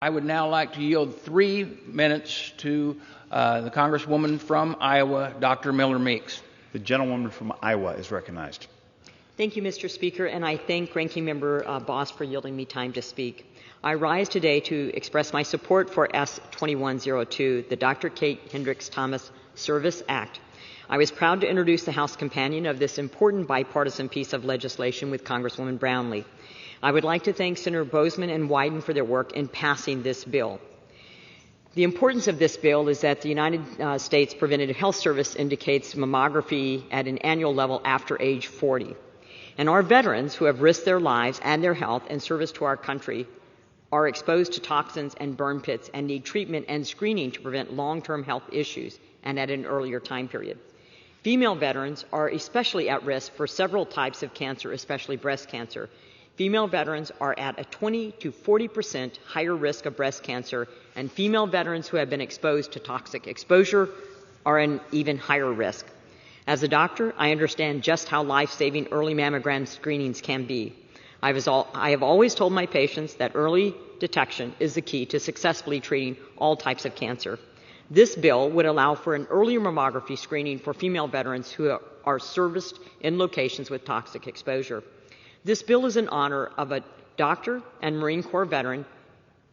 I would now like to yield 3 minutes to the Congresswoman from Iowa, Dr. Miller-Meeks. The gentlewoman from Iowa is recognized. Thank you, Mr. Speaker, and I thank Ranking Member Boss for yielding me time to speak. I rise today to express my support for S-2102, the Dr. Kate Hendricks Thomas Service Act. I was proud to introduce the House companion of this important bipartisan piece of legislation with Congresswoman Brownley. I would like to thank Senator Bozeman and Wyden for their work in passing this bill. The importance of this bill is that the United States Preventive Health Service indicates mammography at an annual level after age 40. And our veterans who have risked their lives and their health in service to our country are exposed to toxins and burn pits and need treatment and screening to prevent long-term health issues and at an earlier time period. Female veterans are especially at risk for several types of cancer, especially breast cancer. Female veterans are at a 20 to 40% higher risk of breast cancer, and female veterans who have been exposed to toxic exposure are an even higher risk. As a doctor, I understand just how life-saving early mammogram screenings can be. I have always told my patients that early detection is the key to successfully treating all types of cancer. This bill would allow for an earlier mammography screening for female veterans who are serviced in locations with toxic exposure. This bill is in honor of a doctor and Marine Corps veteran,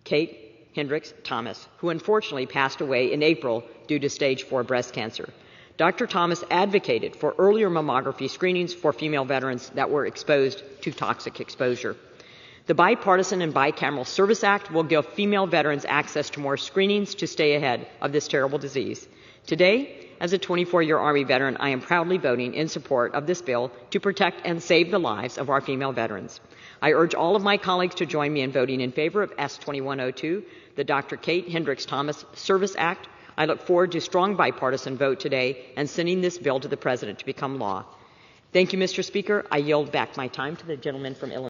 Kate Hendricks Thomas, who unfortunately passed away in April due to stage 4 breast cancer. Dr. Thomas advocated for earlier mammography screenings for female veterans that were exposed to toxic exposure. The Bipartisan and Bicameral Service Act will give female veterans access to more screenings to stay ahead of this terrible disease. Today, as a 24-year Army veteran, I am proudly voting in support of this bill to protect and save the lives of our female veterans. I urge all of my colleagues to join me in voting in favor of S-2102, the Dr. Kate Hendricks Thomas Service Act. I look forward to a strong bipartisan vote today and sending this bill to the President to become law. Thank you, Mr. Speaker. I yield back my time to the gentleman from Illinois.